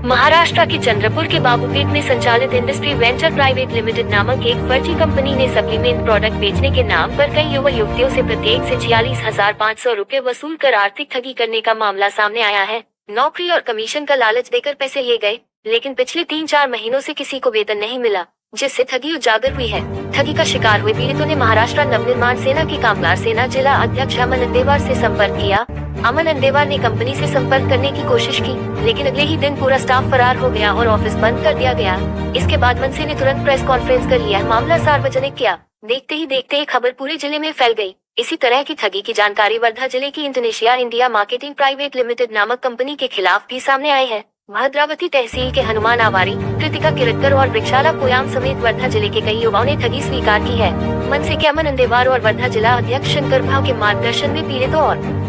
महाराष्ट्र के चंद्रपुर के बाबूपेट में संचालित industry venture private limited नामक एक फर्जी कंपनी ने सप्लीमेंट प्रोडक्ट बेचने के नाम पर कई युवा युवतियों से प्रत्येक से 46,500 रुपए वसूल कर आर्थिक ठगी करने का मामला सामने आया है। नौकरी और कमीशन का लालच देकर पैसे लिए गए, लेकिन पिछले 3-4 महीनों से किसी को वेतन नहीं मिला, जिससे ठगी उजागर हुई है। ठगी का शिकार हुए पीड़ितों ने महाराष्ट्र नवनिर्माण सेना के कामगार सेना जिला अध्यक्ष अमन अंदेवार से संपर्क किया। अमन अंदेवार ने कंपनी से संपर्क करने की कोशिश की, लेकिन अगले ही दिन पूरा स्टाफ फरार हो गया और ऑफिस बंद कर दिया गया। इसके बाद मनसे ने तुरंत प्रेस कॉन्फ्रेंस कर लिया, मामला सार्वजनिक किया। देखते ही देखते ये खबर पूरे जिले में फैल गई। इसी तरह की ठगी की जानकारी वर्धा जिले की Indonesia India marketing private limited नामक कंपनी के खिलाफ भी सामने आई है। भद्रावती तहसील के हनुमान आवारी, कृतिका किरटकर और वृक्षाला कोयाम समेत वर्धा जिले के कई युवाओं ने ठगी स्वीकार की है। मनसे के अमन अंदेवार और वर्धा जिला अध्यक्ष शंकर भाव के मार्गदर्शन में पीड़ितों और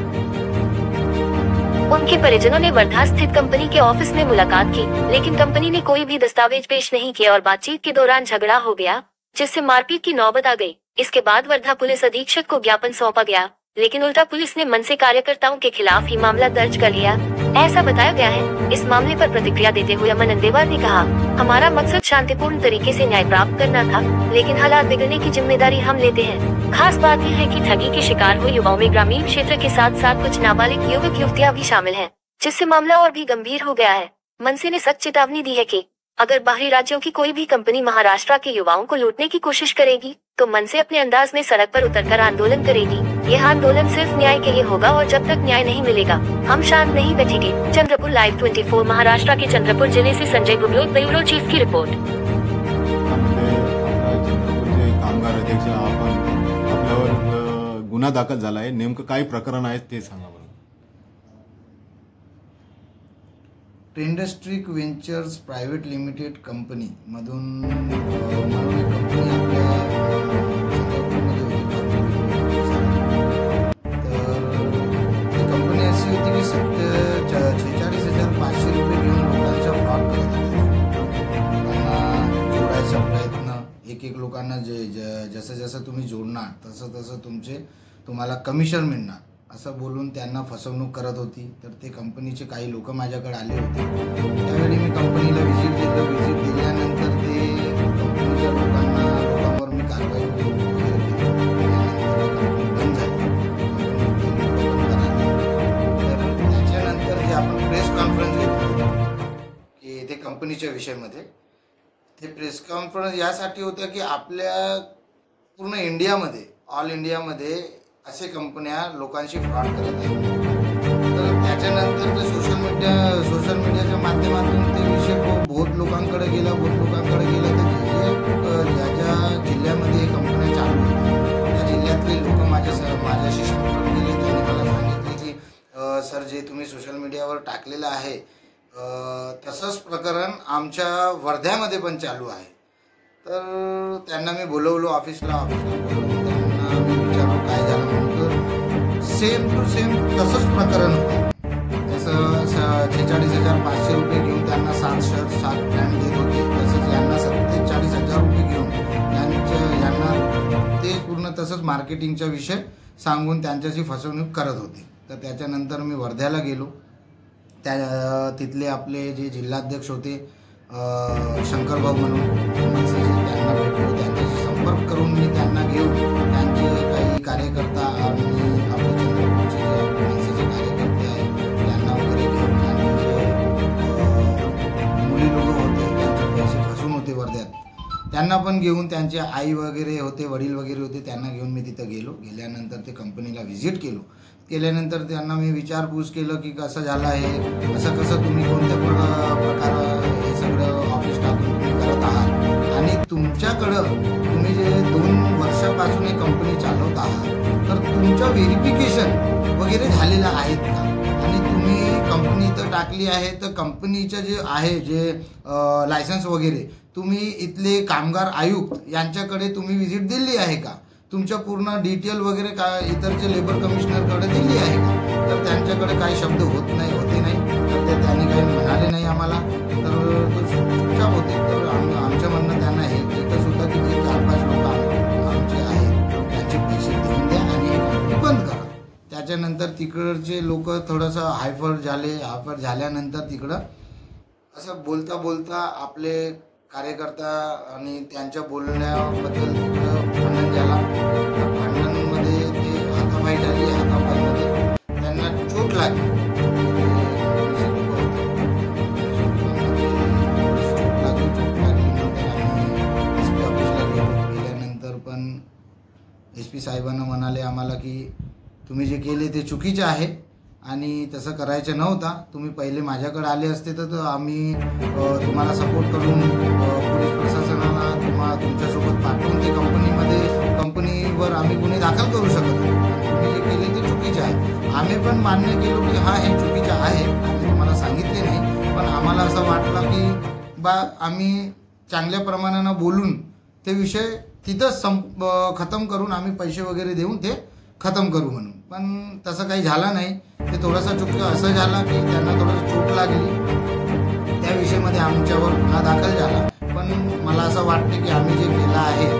उनके परिजनों ने वर्धा स्थित कंपनी के ऑफिस में मुलाकात की, लेकिन कंपनी ने कोई भी दस्तावेज पेश नहीं किया और बातचीत के दौरान झगड़ा हो गया, जिससे मारपीट की नौबत आ गई। इसके बाद वर्धा पुलिस अधीक्षक को ज्ञापन सौंपा गया, लेकिन उल्टा पुलिस ने मनसे कार्यकर्ताओं के खिलाफ ही मामला दर्ज कर लिया, ऐसा बताया गया है। इस मामले पर प्रतिक्रिया देते हुए अमन अंदेवार ने कहा, हमारा मकसद शांतिपूर्ण तरीके से न्याय प्राप्त करना था, लेकिन हालात बिगड़ने की जिम्मेदारी हम लेते हैं। खास बात यह है कि ठगी के शिकार हुए युवाओं में ग्रामीण क्षेत्र के साथ साथ कुछ नाबालिग युवक युवतियां भी शामिल हैं, जिससे मामला और भी गंभीर हो गया है। मनसे ने सख्त चेतावनी दी है कि अगर बाहरी राज्यों की कोई भी कंपनी महाराष्ट्र के युवाओं को लूटने की कोशिश करेगी, तो मनसे अपने अंदाज में सड़क पर उतरकर आंदोलन करेगी। यह आंदोलन सिर्फ न्याय के लिए होगा और जब तक न्याय नहीं मिलेगा, हम शांत नहीं बैठेंगे। चंद्रपुर लाइव 24 महाराष्ट्र के चंद्रपुर जिले से संजय गुगलोत, ब्युरो चीफ की रिपोर्ट। कामगार अध्यक्ष आपल्यावर गुन्हा दाखल झाला आहे, नेमकं काय प्रकरण आहे ते सांगा बरं। इंडस्ट्रिक वेंचर्स प्राइवेट लिमिटेड कंपनी मधून म्हणून एक कंपनी आपल्या तर ती कंपनी अशी होती की 46,500 रुपये घेऊन लोकांचा फ्रॉड करत होती। लोकांना जोडायचा प्रयत्न, एक लोकांना जसं जसं तुम्ही जोडणार तसं तसं तुम्हाला कमिशन मिळणार असं बोलून त्यांना फसवणूक करत होती। तर ते कंपनीचे काही लोक माझ्याकडे आले होते। त्यावेळी मी कंपनीला व्हिजिट दिल्यानंतर ते कंपनीच्या लोकांवर मी कारवाई बंद झाली। तर त्याच्यानंतर जे आपण प्रेस कॉन्फरन्स घेतली की ते कंपनीच्या विषयामध्ये, ते प्रेस कॉन्फरन्स यासाठी होतं की आपल्या पूर्ण इंडियामध्ये, ऑल इंडियामध्ये असे कंपन्या लोकांशी फ्रॉड करत आहेत। तर त्याच्यानंतर ते सोशल मीडियाच्या माध्यमातून ते विषय बहुत लोकांकडे गेला तर ज्या ज्या जिल्ह्यामध्ये कंपन्या चालू होत्या त्या जिल्ह्यातले लोक माझ्याशी संपर्क केले। त्यांनी मला सांगितले की सर, जे तुम्ही सोशल मीडियावर टाकलेलं आहे तसंच प्रकरण आमच्या वर्ध्यामध्ये पण चालू आहे। तर त्यांना मी बोलवलो ऑफिसला बोलवून त्यांना मी विचारलो काय झालं म्हणून। सेम टू सेम तसंच प्रकरण होतं। तसं 46,500 रुपये घेऊन त्यांना 7 शर्ट 7 पॅन्ट देत होते, तसंच यांना 47,000 रुपये घेऊन यांना ते पूर्ण तसंच मार्केटिंगचा विषय सांगून त्यांच्याशी फसवणूक करत होते। तर त्याच्यानंतर मी वर्ध्याला गेलो। तिथले आपले जे जिल्हाध्यक्ष होते शंकरभाऊ म्हणून त्यांना भेटलो, त्यांच्याशी संपर्क करून मी त्यांना घेऊन त्यांचे काही कार्यकर्ता आणि आपले चंद्रपूरचे जे मनसेचे कार्यकर्ते आहेत त्यांना वगैरे घेऊन, आणि जे मुली लोक होते त्यांचे पैसे फसून होते वर्ध्यात, त्यांना पण घेऊन, त्यांचे आई वगैरे होते, वडील वगैरे होते, त्यांना घेऊन मी तिथं गेल्यानंतर ते कंपनीला व्हिजिट केल्यानंतर त्यांना मी विचारपूस केलं की कसं झालं आहे, कसं तुम्ही कोणत्या प्रकार हे सगळं ऑफिस टाकून तुम्ही करत आहात, आणि तुमच्याकडं तुम्ही जे 2 वर्षापासून हे कंपनी चालवत आहात तर तुमचं व्हेरिफिकेशन वगैरे झालेलं आहेत का, आणि तुम्ही कंपनी तर टाकली आहे तर कंपनीचं जे आहे जे लायसन्स वगैरे तुम्ही इथले कामगार आयुक्त यांच्याकडे तुम्ही व्हिजिट दिली आहे का, तुमच्या पूर्ण डिटेल वगैरे काय इतरचे लेबर कमिशनरकडे दिली आहे का। तर त्यांच्याकडे काही शब्द होते नाही, तर ते त्यांनी काही म्हणाले नाही आम्हाला, तर तो चुपचाप होते। तर आमचं म्हणणं त्यांना हे एकच होतं की जे 4-5 लोक आमचे आहेत त्यांचे पैसे देऊन द्या आणि हे कंपनी बंद करा। त्याच्यानंतर तिकडचे लोक थोडंसं हायफर झाल्यानंतर तिकडं असं बोलता बोलता आपले कार्यकर्ता आणि त्यांच्या बोलण्याबद्दल भांडण झाला. भांडणांमध्ये ते हातापाई झाली. हातापाईमध्ये त्यांना चोट लागली. SP साहेबांना म्हणाले आम्हाला की तुम्ही जे केले ते चुकीचे आहे आणि तसं करायचं नव्हता. तुम्ही पहिले माझ्याकडे आले असते तर आम्ही तुम्हाला सपोर्ट करून पोलीस प्रशासनाला तुमच्यासोबत पाठवून ते कंपनीवर आम्ही गुन्हे दाखल करू शकत होतो. तुम्ही जे केले ते चुकीचे आहे. आम्ही पण मान्य केलो की हे चुकीचे आहे. आम्ही तुम्हाला सांगितले नाही, पण आम्हाला असं वाटलं की आम्ही चांगल्या प्रमाणानं बोलून ते विषय तिथंच खतम करून आम्ही पैसे वगैरे देऊन ते खतम करू म्हणून. पण तसं काही झालं नाही. ते थोडंसं चुकलं. असं झालं की त्यांना थोडंसं चोट लागली. त्या विषयामध्ये आमच्यावर गुन्हा दाखल झाला. पण मला असं वाटतं की आम्ही जे केलं आहे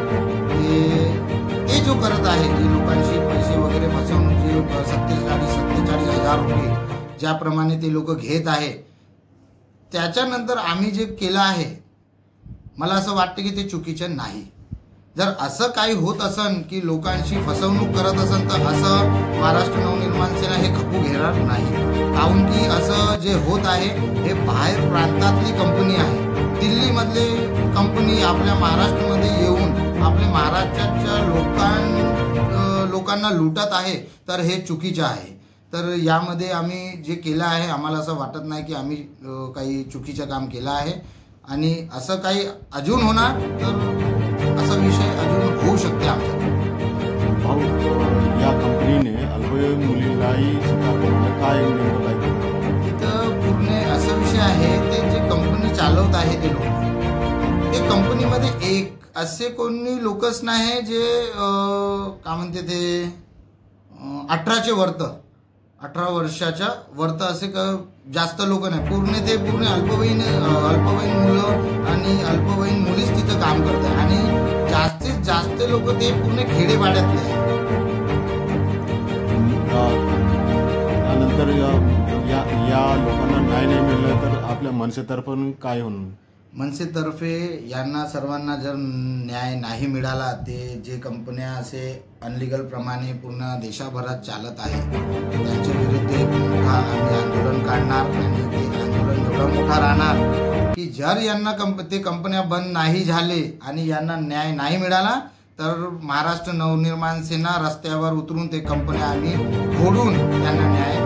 ते जो करत आहे, जे लोकांशी पैसे वगैरे फसवणूक, जे 47,000 रुपये ज्याप्रमाणे ते लोक घेत आहे, त्याच्यानंतर आम्ही जे केलं आहे मला असं वाटतं की ते चुकीचं नाही. जर असं काही होत असन की लोकांशी फसवणूक करत असन तर असं महाराष्ट्र नवनिर्माण सेना हे खपू घेणार नाही. काहून की असं जे होत आहे हे बाहेर प्रांतातली कंपनी आहे. दिल्लीमधली कंपनी आपल्या महाराष्ट्रामध्ये येऊन आपल्या महाराष्ट्राच्या लोकांना लुटत आहे, तर हे चुकीचं आहे. तर यामध्ये आम्ही जे केलं आहे आम्हाला असं वाटत नाही की आम्ही काही चुकीचं काम केलं आहे. आणि असं काही अजून होणार तर असा विषय अजून होऊ शकते आमच्या. भाऊ, या कंपनीने अल्पवयीन मुलीलाही काय नेमकं काय केलं? तिथं पूर्ण असा विषय आहे, ते जे कंपनी चालवत आहे ते लोक, ते कंपनीमध्ये एक असे कोणी लोकच नाही जे काय म्हणते ते 18 वर्षाच्या वरत असे जास्त लोक नाही. पूर्ण अल्पवयीन मुलं आणि अल्पवयीन मुलीच तिथं काम करतात. आणि जास्तीत जास्त लोक ते पूर्ण खेडेपाड्यातले आहेत. त्यानंतर या लोकांना न्याय नाही मिळालं तर आपल्या मनसेतर्फे काय होणार? मनसेतर्फे यांना सर्वांना जर न्याय नाही मिळाला, ते जे कंपन्या असे अनलिगल प्रमाणे पूर्ण देशाभरात चालत आहे त्यांच्या विरुद्ध एक मोठा आम्ही आंदोलन काढणार. आणि ते आंदोलन एवढं मोठा राहणार की जर यांना ते कंपन्या बंद नाही झाले आणि यांना न्याय नाही मिळाला तर महाराष्ट्र नवनिर्माण सेना रस्त्यावर उतरून ते कंपन्या आम्ही फोडून त्यांना न्याय